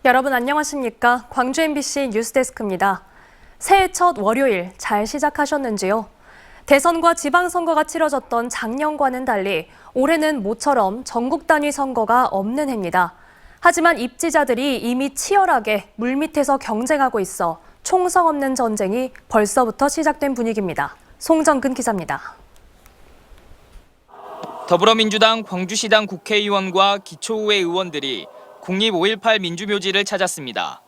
여러분 안녕하십니까? 광주 MBC 뉴스데스크입니다. 새해 첫 월요일 잘 시작하셨는지요? 대선과 지방선거가 치러졌던 작년과는 달리 올해는 모처럼 전국 단위 선거가 없는 해입니다. 하지만 입지자들이 이미 치열하게 물밑에서 경쟁하고 있어 총성 없는 전쟁이 벌써부터 시작된 분위기입니다. 송정근 기자입니다. 더불어민주당 광주시당 국회의원과 기초의회 의원들이 국립 5.18 민주묘지를 찾았습니다.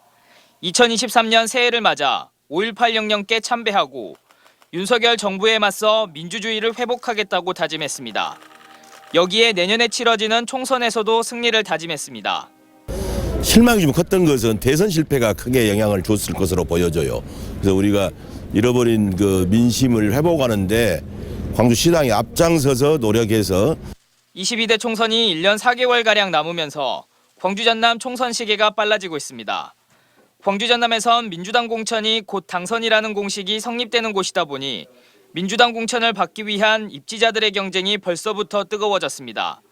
2023년 새해를 맞아 5.18 영령께 참배하고 윤석열 정부에 맞서 민주주의를 회복하겠다고 다짐했습니다. 여기에 내년에 치러지는 총선에서도 승리를 다짐했습니다. 실망이 좀 컸던 것은 대선 실패가 크게 영향을 줬을 것으로 보여져요. 그래서 우리가 잃어버린 그 민심을 회복하는데 광주시당이 앞장서서 노력해서 22대 총선이 1년 4개월가량 남으면서 광주 전남 총선 시기가 빨라지고 있습니다. 광주 전남에선 민주당 공천이 곧 당선이라는 공식이 성립되는 곳이다 보니 민주당 공천을 받기 위한 입지자들의 경쟁이 벌써부터 뜨거워졌습니다.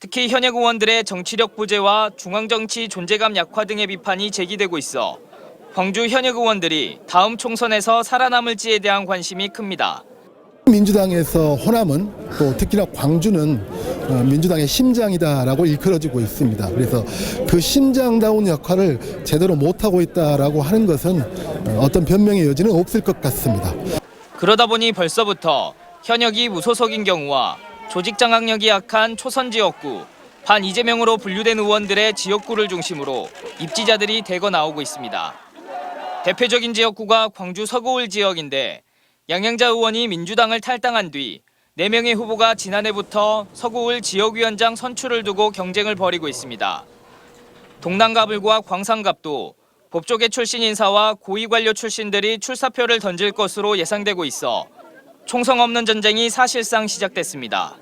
특히 현역 의원들의 정치력 부재와 중앙정치 존재감 약화 등의 비판이 제기되고 있어 광주 현역 의원들이 다음 총선에서 살아남을지에 대한 관심이 큽니다. 민주당에서 호남은 또 특히나 광주는 민주당의 심장이다라고 일컬어지고 있습니다. 그래서 그 심장다운 역할을 제대로 못하고 있다라고 하는 것은 어떤 변명의 여지는 없을 것 같습니다. 그러다 보니 벌써부터 현역이 무소속인 경우와 조직 장악력이 약한 초선 지역구, 반 이재명으로 분류된 의원들의 지역구를 중심으로 입지자들이 대거 나오고 있습니다. 대표적인 지역구가 광주 서구울 지역인데 양양자 의원이 민주당을 탈당한 뒤 4명의 후보가 지난해부터 서구울 지역위원장 선출을 두고 경쟁을 벌이고 있습니다. 동남가불과 광산갑도 법조계 출신 인사와 고위관료 출신들이 출사표를 던질 것으로 예상되고 있어 총성 없는 전쟁이 사실상 시작됐습니다.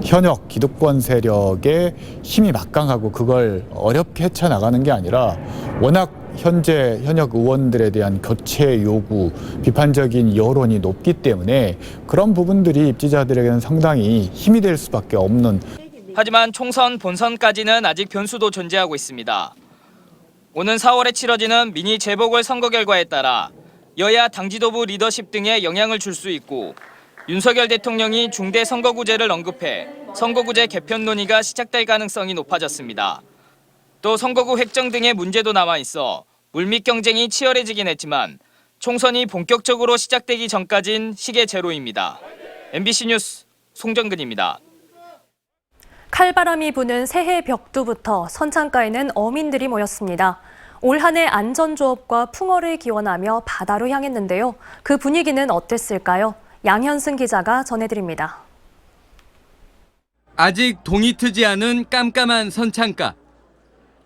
현역 기득권 세력의 힘이 막강하고 그걸 어렵게 헤쳐나가는 게 아니라 워낙 현재 현역 의원들에 대한 교체 요구, 비판적인 여론이 높기 때문에 그런 부분들이 입지자들에게는 상당히 힘이 될 수밖에 없는. 하지만 총선 본선까지는 아직 변수도 존재하고 있습니다. 오는 4월에 치러지는 미니 재보궐선거 결과에 따라 여야 당지도부 리더십 등에 영향을 줄 수 있고 윤석열 대통령이 중대 선거구제를 언급해 선거구제 개편 논의가 시작될 가능성이 높아졌습니다. 또 선거구 획정 등의 문제도 남아있어 물밑 경쟁이 치열해지긴 했지만 총선이 본격적으로 시작되기 전까진 시계 제로입니다. MBC 뉴스 송정근입니다. 칼바람이 부는 새해 벽두부터 선창가에는 어민들이 모였습니다. 올 한 해 안전조업과 풍어를 기원하며 바다로 향했는데요. 그 분위기는 어땠을까요? 양현승 기자가 전해드립니다. 아직 동이 트지 않은 깜깜한 선창가.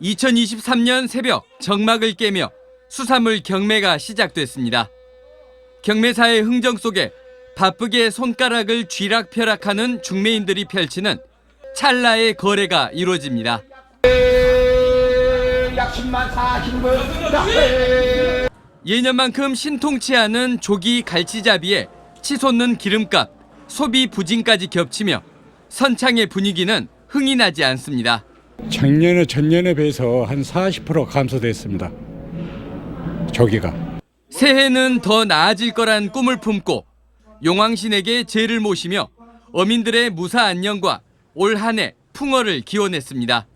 2023년 새벽 정막을 깨며 수산물 경매가 시작됐습니다. 경매사의 흥정 속에 바쁘게 손가락을 쥐락펴락하는 중매인들이 펼치는 찰나의 거래가 이루어집니다. 예년만큼 신통치 않은 조기 갈치잡이에 치솟는 기름값, 소비 부진까지 겹치며 선창의 분위기는 흥이 나지 않습니다. 작년에 전년에 비해서 한 40% 감소됐습니다. 조기가. 새해는 더 나아질 거란 꿈을 품고 용왕신에게 제를 모시며 어민들의 무사 안녕과 올 한 해 풍어를 기원했습니다.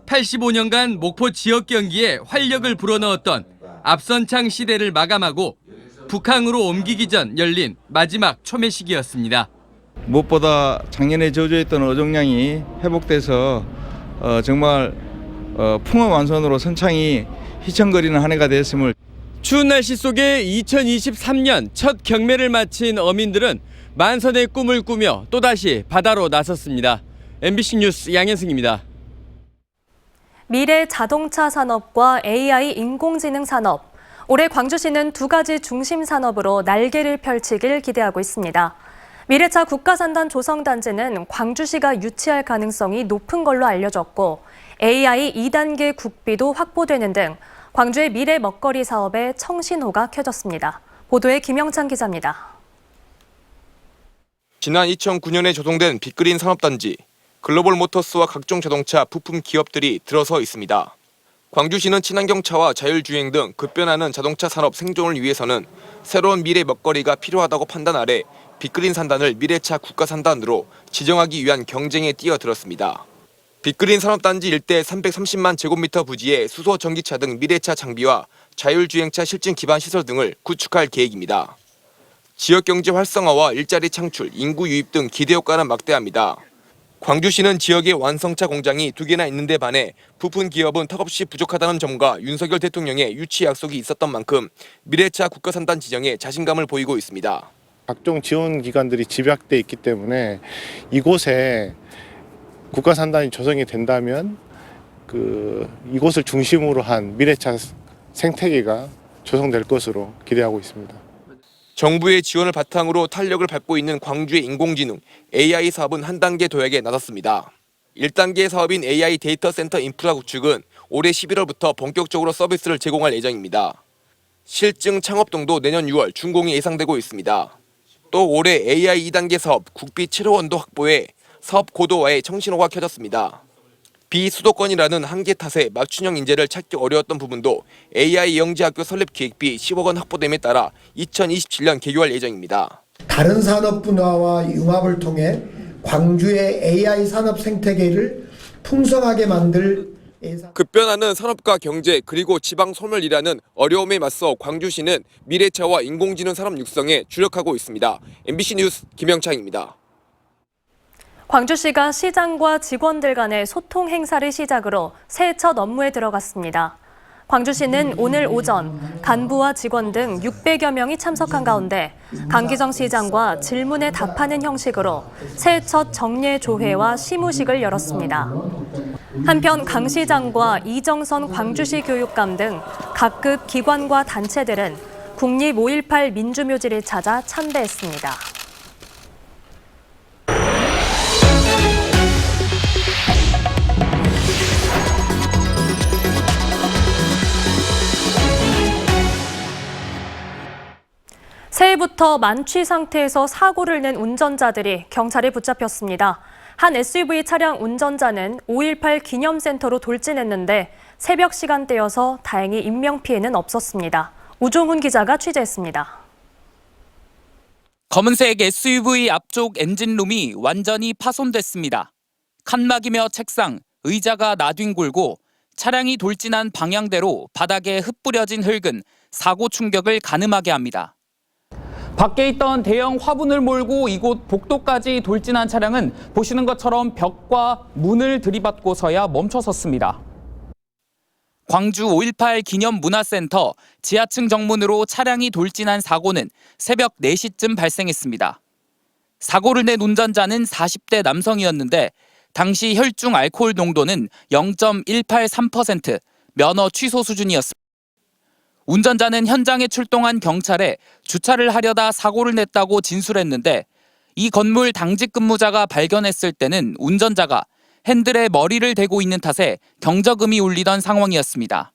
85년간 목포 지역 경기에 활력을 불어넣었던 앞선창 시대를 마감하고 북항으로 옮기기 전 열린 마지막 초매식이었습니다. 무엇보다 작년에 저조했던 어종량이 회복돼서 정말 풍어 완선으로 선창이 휘청거리는 한 해가 됐음을. 추운 날씨 속에 2023년 첫 경매를 마친 어민들은 만선의 꿈을 꾸며 또다시 바다로 나섰습니다. MBC 뉴스 양현승입니다. 미래 자동차 산업과 AI 인공지능 산업. 올해 광주시는 두 가지 중심 산업으로 날개를 펼치길 기대하고 있습니다. 미래차 국가산단 조성단지는 광주시가 유치할 가능성이 높은 걸로 알려졌고 AI 2단계 국비도 확보되는 등 광주의 미래 먹거리 사업에 청신호가 켜졌습니다. 보도에 김영찬 기자입니다. 지난 2009년에 조성된 빅그린 산업단지, 글로벌 모터스와 각종 자동차 부품 기업들이 들어서 있습니다. 광주시는 친환경차와 자율주행 등 급변하는 자동차 산업 생존을 위해서는 새로운 미래 먹거리가 필요하다고 판단 아래 빅그린 산단을 미래차 국가산단으로 지정하기 위한 경쟁에 뛰어들었습니다. 빅그린 산업단지 일대 330만 제곱미터 부지에 수소 전기차 등 미래차 장비와 자율주행차 실증 기반 시설 등을 구축할 계획입니다. 지역경제 활성화와 일자리 창출, 인구 유입 등 기대 효과는 막대합니다. 광주시는 지역에 완성차 공장이 2개나 있는데 반해 부품 기업은 턱없이 부족하다는 점과 윤석열 대통령의 유치 약속이 있었던 만큼 미래차 국가산단 지정에 자신감을 보이고 있습니다. 각종 지원 기관들이 집약돼 있기 때문에 이곳에 국가산단이 조성이 된다면 이곳을 중심으로 한 미래차 생태계가 조성될 것으로 기대하고 있습니다. 정부의 지원을 바탕으로 탄력을 밟고 있는 광주의 인공지능 AI 사업은 한 단계 도약에 나섰습니다. 1단계 사업인 AI 데이터 센터 인프라 구축은 올해 11월부터 본격적으로 서비스를 제공할 예정입니다. 실증 창업동도 내년 6월 준공이 예상되고 있습니다. 또 올해 AI 2단계 사업 국비 7억 원도 확보해 사업 고도화에 청신호가 켜졌습니다. 비수도권이라는 한계 탓에 맞춤형 인재를 찾기 어려웠던 부분도 AI 영재학교 설립 기획비 10억 원 확보됨에 따라 2027년 개교할 예정입니다. 다른 산업 분야와 융합을 통해 광주의 AI 산업 생태계를 풍성하게 만들 급변하는 산업과 경제 그리고 지방 소멸이라는 어려움에 맞서 광주시는 미래차와 인공지능 산업 육성에 주력하고 있습니다. MBC 뉴스 김영창입니다. 광주시가 시장과 직원들 간의 소통 행사를 시작으로 새해 첫 업무에 들어갔습니다. 광주시는 오늘 오전 간부와 직원 등 600여 명이 참석한 가운데 강기정 시장과 질문에 답하는 형식으로 새해 첫 정례조회와 시무식을 열었습니다. 한편 강 시장과 이정선 광주시 교육감 등 각급 기관과 단체들은 국립 5.18 민주묘지를 찾아 참배했습니다. 새해부터 만취 상태에서 사고를 낸 운전자들이 경찰에 붙잡혔습니다. 한 SUV 차량 운전자는 5.18 기념센터로 돌진했는데 새벽 시간대여서 다행히 인명피해는 없었습니다. 우종훈 기자가 취재했습니다. 검은색 SUV 앞쪽 엔진룸이 완전히 파손됐습니다. 칸막이며 책상, 의자가 나뒹굴고 차량이 돌진한 방향대로 바닥에 흩뿌려진 흙은 사고 충격을 가늠하게 합니다. 밖에 있던 대형 화분을 몰고 이곳 복도까지 돌진한 차량은 보시는 것처럼 벽과 문을 들이받고서야 멈춰섰습니다. 광주 5.18 기념문화센터 지하층 정문으로 차량이 돌진한 사고는 새벽 4시쯤 발생했습니다. 사고를 낸 운전자는 40대 남성이었는데 당시 혈중 알코올 농도는 0.183%, 면허 취소 수준이었습니다. 운전자는 현장에 출동한 경찰에 주차를 하려다 사고를 냈다고 진술했는데 이 건물 당직 근무자가 발견했을 때는 운전자가 핸들에 머리를 대고 있는 탓에 경적음이 울리던 상황이었습니다.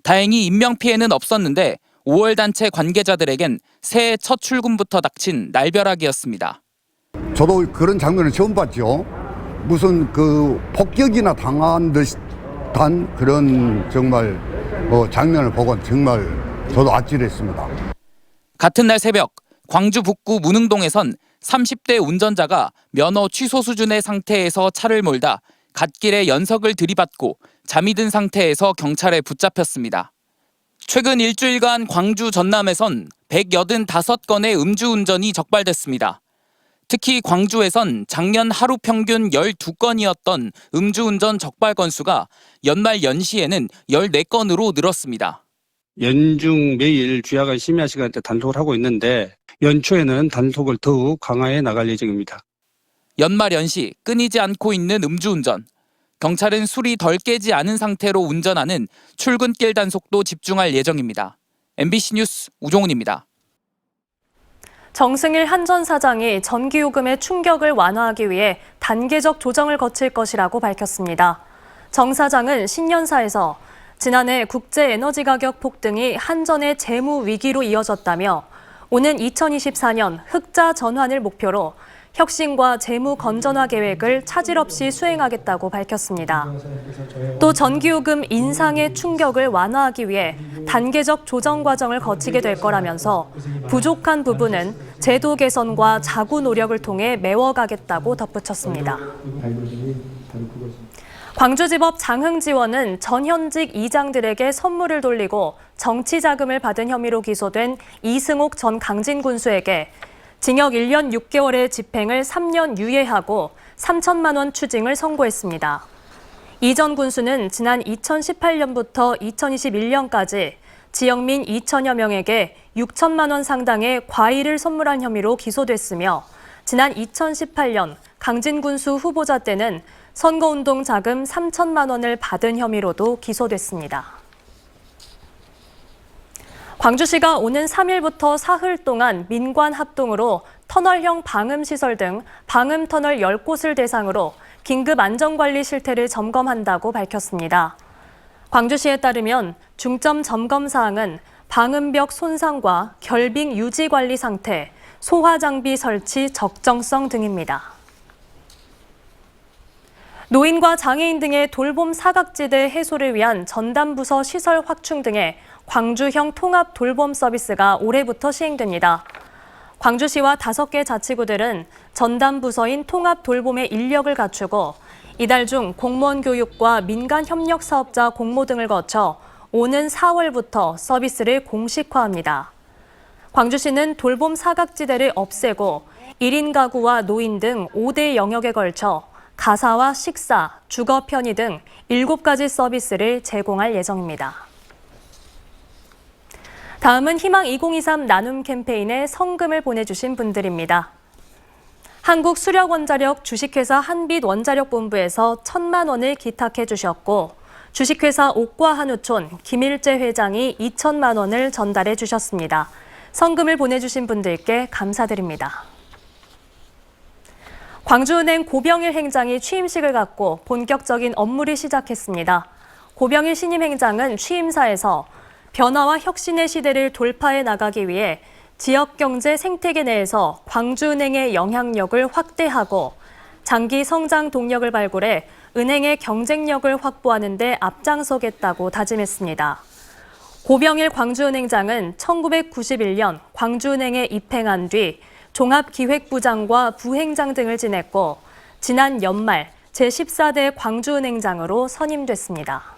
다행히 인명피해는 없었는데 5월 단체 관계자들에겐 새해 첫 출근부터 닥친 날벼락이었습니다. 저도 그런 장면을 처음 봤죠. 무슨 폭격이나 당한 듯한 그런 정말 장면을 보고 정말 저도 아찔했습니다. 같은 날 새벽 광주 북구 문흥동에선 30대 운전자가 면허 취소 수준의 상태에서 차를 몰다 갓길에 연석을 들이받고 잠이 든 상태에서 경찰에 붙잡혔습니다. 최근 일주일간 광주 전남에선 185건의 음주운전이 적발됐습니다. 특히 광주에선 작년 하루 평균 12건이었던 음주운전 적발 건수가 연말 연시에는 14건으로 늘었습니다. 연중 매일 주야간 심야 시간대 단속을 하고 있는데 연초에는 단속을 더욱 강화해 나갈 예정입니다. 연말 연시 끊이지 않고 있는 음주운전. 경찰은 술이 덜 깨지 않은 상태로 운전하는 출근길 단속도 집중할 예정입니다. MBC 뉴스 우종훈입니다. 정승일 한 전 사장이 전기요금의 충격을 완화하기 위해 단계적 조정을 거칠 것이라고 밝혔습니다. 정 사장은 신년사에서 지난해 국제 에너지 가격 폭등이 한전의 재무 위기로 이어졌다며 오는 2024년 흑자 전환을 목표로 혁신과 재무 건전화 계획을 차질 없이 수행하겠다고 밝혔습니다. 또 전기요금 인상의 충격을 완화하기 위해 단계적 조정 과정을 거치게 될 거라면서 부족한 부분은 제도 개선과 자구 노력을 통해 메워가겠다고 덧붙였습니다. 광주지법 장흥지원은 전현직 이장들에게 선물을 돌리고 정치 자금을 받은 혐의로 기소된 이승옥 전 강진군수에게 징역 1년 6개월의 집행을 3년 유예하고 3천만 원 추징을 선고했습니다. 이 전 군수는 지난 2018년부터 2021년까지 지역민 2천여 명에게 6천만 원 상당의 과일을 선물한 혐의로 기소됐으며 지난 2018년 강진군수 후보자 때는 선거운동 자금 3천만 원을 받은 혐의로도 기소됐습니다. 광주시가 오는 3일부터 사흘 동안 민관 합동으로 터널형 방음시설 등 방음터널 10곳을 대상으로 긴급 안전관리 실태를 점검한다고 밝혔습니다. 광주시에 따르면 중점 점검 사항은 방음벽 손상과 결빙 유지 관리 상태, 소화 장비 설치 적정성 등입니다. 노인과 장애인 등의 돌봄 사각지대 해소를 위한 전담부서 시설 확충 등의 광주형 통합 돌봄 서비스가 올해부터 시행됩니다. 광주시와 5개 자치구들은 전담부서인 통합 돌봄의 인력을 갖추고 이달 중 공무원 교육과 민간 협력 사업자 공모 등을 거쳐 오는 4월부터 서비스를 공식화합니다. 광주시는 돌봄 사각지대를 없애고 1인 가구와 노인 등 5대 영역에 걸쳐 가사와 식사, 주거 편의 등 7가지 서비스를 제공할 예정입니다. 다음은 희망 2023 나눔 캠페인에 성금을 보내주신 분들입니다. 한국수력원자력 주식회사 한빛원자력본부에서 1,000만 원을 기탁해 주셨고 주식회사 옥과한우촌 김일재 회장이 2천만 원을 전달해 주셨습니다. 성금을 보내주신 분들께 감사드립니다. 광주은행 고병일 행장이 취임식을 갖고 본격적인 업무를 시작했습니다. 고병일 신임 행장은 취임사에서 변화와 혁신의 시대를 돌파해 나가기 위해 지역경제 생태계 내에서 광주은행의 영향력을 확대하고 장기 성장 동력을 발굴해 은행의 경쟁력을 확보하는 데 앞장서겠다고 다짐했습니다. 고병일 광주은행장은 1991년 광주은행에 입행한 뒤 종합기획부장과 부행장 등을 지냈고 지난 연말 제14대 광주은행장으로 선임됐습니다.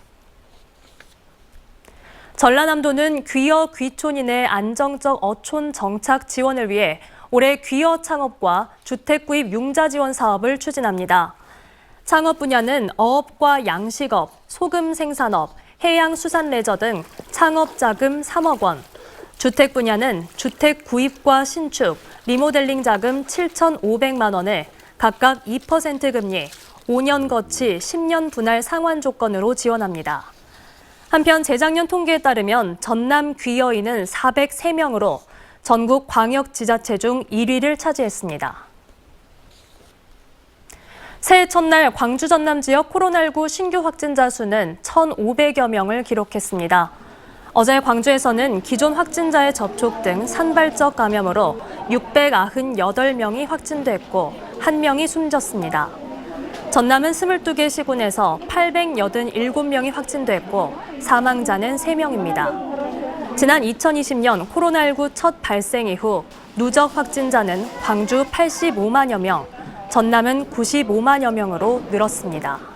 전라남도는 귀어 귀촌인의 안정적 어촌 정착 지원을 위해 올해 귀어 창업과 주택 구입 융자 지원 사업을 추진합니다. 창업 분야는 어업과 양식업, 소금 생산업, 해양수산레저 등 창업 자금 3억 원, 주택 분야는 주택 구입과 신축, 리모델링 자금 7,500만 원을 각각 2% 금리, 5년 거치 10년 분할 상환 조건으로 지원합니다. 한편 재작년 통계에 따르면 전남 귀여인은 403명으로 전국 광역지자체 중 1위를 차지했습니다. 새해 첫날 광주 전남 지역 코로나19 신규 확진자 수는 1,500여 명을 기록했습니다. 어제 광주에서는 기존 확진자의 접촉 등 산발적 감염으로 698명이 확진됐고 1명이 숨졌습니다. 전남은 22개 시군에서 887명이 확진됐고 사망자는 3명입니다. 지난 2020년 코로나19 첫 발생 이후 누적 확진자는 광주 85만여 명, 전남은 95만여 명으로 늘었습니다.